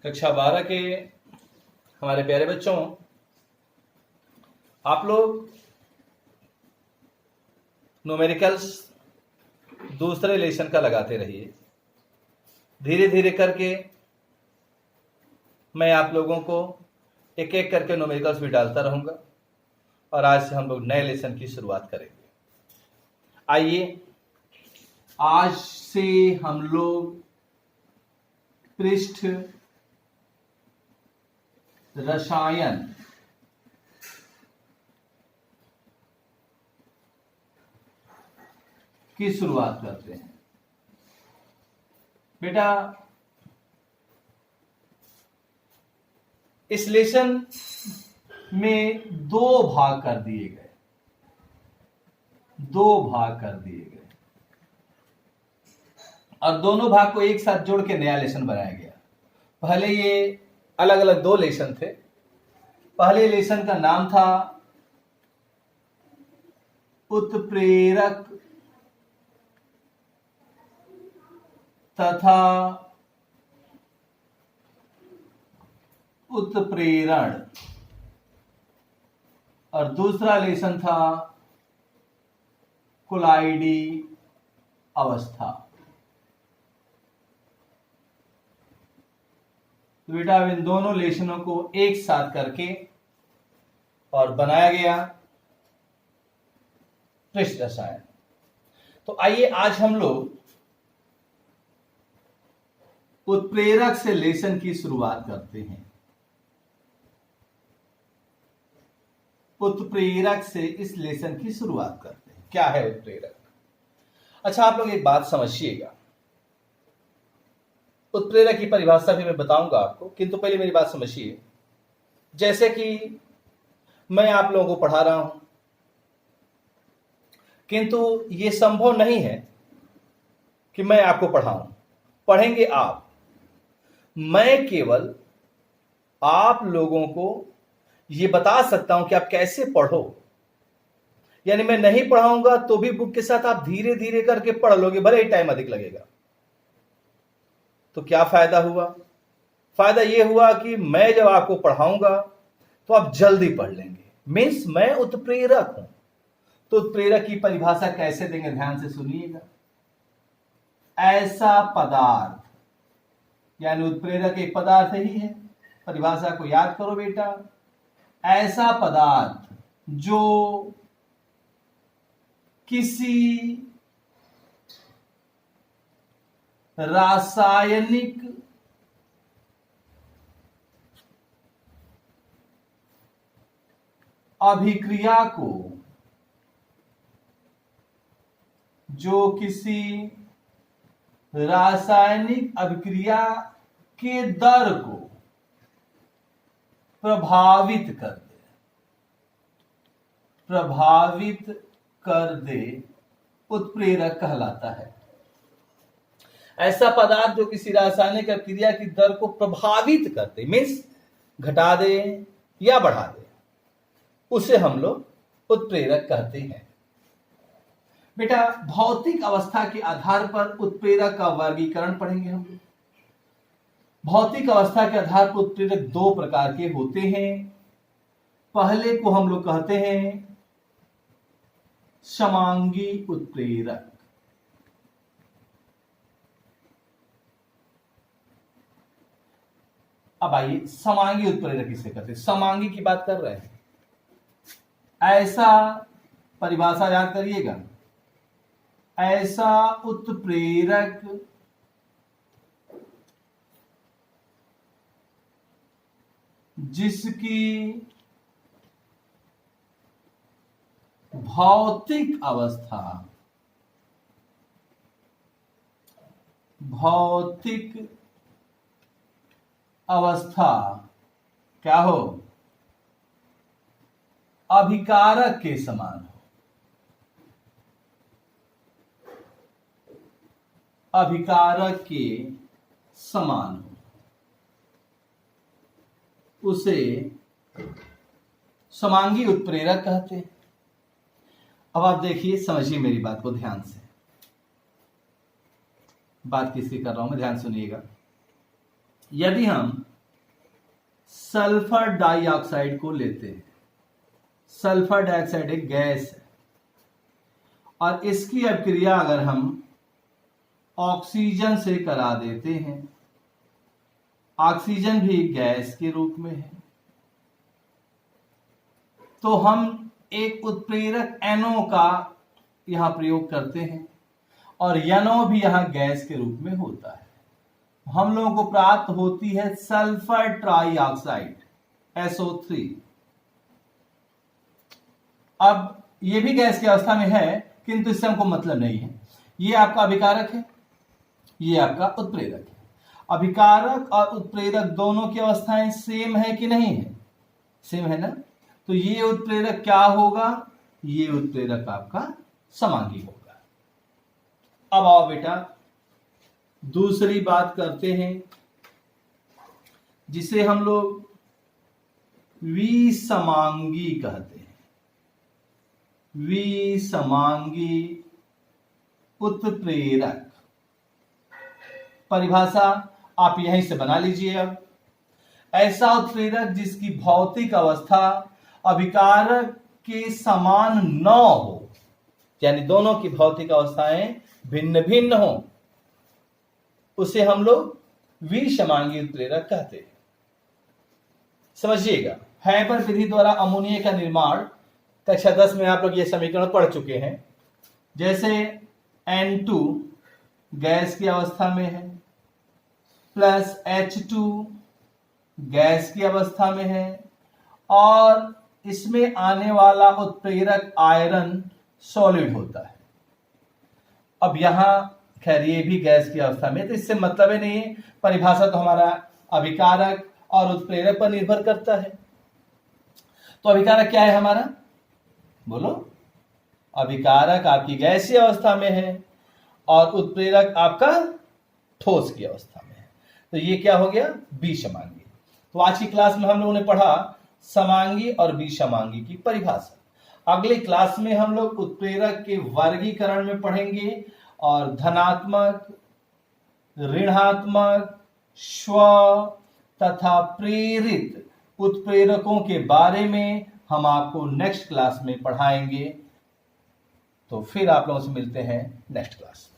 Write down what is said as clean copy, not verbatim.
कक्षा 12 के हमारे प्यारे बच्चों, आप लोग न्यूमेरिकल्स दूसरे लेसन का लगाते रहिए। धीरे धीरे करके मैं आप लोगों को एक एक करके न्यूमेरिकल्स भी डालता रहूंगा और आज से हम लोग नए लेसन की शुरुआत करेंगे। आइए, आज से हम लोग पृष्ठ रसायन की शुरुआत करते हैं। बेटा, इस लेसन में दो भाग कर दिए गए, और दोनों भाग को एक साथ जोड़ के नया लेसन बनाया गया। पहले ये अलग अलग दो लेसन थे। पहले लेसन का नाम था उत्प्रेरक तथा उत्प्रेरण, और दूसरा लेसन था कोलाइडी अवस्था। तो बेटा, इन दोनों लेसनों को एक साथ करके और बनाया गया पृष्ठ रसायन। तो आइए आज हम लोग उत्प्रेरक से लेसन की शुरुआत करते हैं। उत्प्रेरक से इस लेसन की शुरुआत करते हैं। क्या है उत्प्रेरक? अच्छा, आप लोग एक बात समझिएगा। उत्प्रेरक की परिभाषा भी मैं बताऊंगा आपको, किंतु पहले मेरी बात समझिए। जैसे कि मैं आप लोगों को पढ़ा रहा हूं, किंतु यह संभव नहीं है कि मैं आपको पढ़ाऊं। पढ़ेंगे आप। मैं केवल आप लोगों को यह बता सकता हूं कि आप कैसे पढ़ो। यानी मैं नहीं पढ़ाऊंगा तो भी बुक के साथ आप धीरे धीरे करके पढ़ लोगे, भले ही टाइम अधिक लगेगा। तो क्या फायदा हुआ? फायदा यह हुआ कि मैं जब आपको पढ़ाऊंगा तो आप जल्दी पढ़ लेंगे। मीन्स मैं उत्प्रेरक हूं। तो उत्प्रेरक की परिभाषा कैसे देंगे, ध्यान से सुनिएगा। ऐसा पदार्थ, यानी उत्प्रेरक एक पदार्थ ही है। परिभाषा को याद करो बेटा। ऐसा पदार्थ जो किसी रासायनिक अभिक्रिया को, रासायनिक अभिक्रिया के दर को प्रभावित कर दे, उत्प्रेरक कहलाता है। ऐसा पदार्थ जो किसी रासायनिक अभिक्रिया की दर को प्रभावित करते, मीन्स घटा दे या बढ़ा दे, उसे हम लोग उत्प्रेरक कहते हैं। बेटा, भौतिक अवस्था के आधार पर उत्प्रेरक का वर्गीकरण पढ़ेंगे हम लोग। भौतिक अवस्था के आधार पर उत्प्रेरक दो प्रकार के होते हैं। पहले को हम लोग कहते हैं समांगी उत्प्रेरक। अब आइए, समांगी उत्प्रेरक किसे कहते हैं? समांगी की बात कर रहे हैं। ऐसा, परिभाषा याद करिएगा, ऐसा उत्प्रेरक जिसकी भौतिक अवस्था क्या हो? अभिकारक के समान हो। अभिकारक के समान हो, उसे समांगी उत्प्रेरक कहते हैं। अब आप देखिए, समझिए मेरी बात को ध्यान से। बात किसकी कर रहा हूं मैं, ध्यान सुनिएगा। यदि हम सल्फर डाइऑक्साइड को लेते हैं। सल्फर डाइऑक्साइड एक गैस है और इसकी अभिक्रिया अगर हम ऑक्सीजन से करा देते हैं, ऑक्सीजन भी गैस के रूप में है, तो हम एक उत्प्रेरक NO का यहां प्रयोग करते हैं और NO भी यहां गैस के रूप में होता है। हम लोगों को प्राप्त होती है सल्फर ट्राइऑक्साइड SO3। अब ये भी गैस की अवस्था में है, किंतु इससे हमको मतलब नहीं है। ये आपका अभिकारक है, ये आपका उत्प्रेरक है। अभिकारक और उत्प्रेरक दोनों की अवस्थाएं सेम है कि नहीं है? सेम है ना। तो ये उत्प्रेरक क्या होगा? ये उत्प्रेरक आपका समांगी होगा। अब आओ बेटा दूसरी बात करते हैं, जिसे हम लोग विसमांगी कहते हैं। विसमांगी उत्प्रेरक, परिभाषा आप यहीं से बना लीजिए। अब ऐसा उत्प्रेरक जिसकी भौतिक अवस्था अभिकारक के समान न हो, यानी दोनों की भौतिक अवस्थाएं भिन्न भिन्न हो, उसे हम लोग विसमांगी उत्प्रेरक कहते हैं। समझिएगा, हैबर विधि द्वारा अमोनिया का निर्माण कक्षा 10 में आप लोग ये समीकरण पढ़ चुके हैं। जैसे N2 गैस की अवस्था में है प्लस H2 गैस की अवस्था में है और इसमें आने वाला उत्प्रेरक आयरन सॉलिड होता है। अब यहां खैर ये भी गैस की अवस्था में, तो इससे मतलब ही नहीं है। परिभाषा तो हमारा अभिकारक और उत्प्रेरक पर निर्भर करता है। तो अभिकारक क्या है हमारा? बोलो। अभिकारक आपकी गैसीय अवस्था में है और उत्प्रेरक आपका ठोस की अवस्था में है। तो ये क्या हो गया? विसमांगी। तो आज की क्लास में हम लोगों ने पढ़ा समांगी और विसमांगी की परिभाषा। अगली क्लास में हम लोग उत्प्रेरक के वर्गीकरण में पढ़ेंगे और धनात्मक, ऋणात्मक, स्व तथा प्रेरित उत्प्रेरकों के बारे में हम आपको नेक्स्ट क्लास में पढ़ाएंगे। तो फिर आप लोगों से मिलते हैं नेक्स्ट क्लास।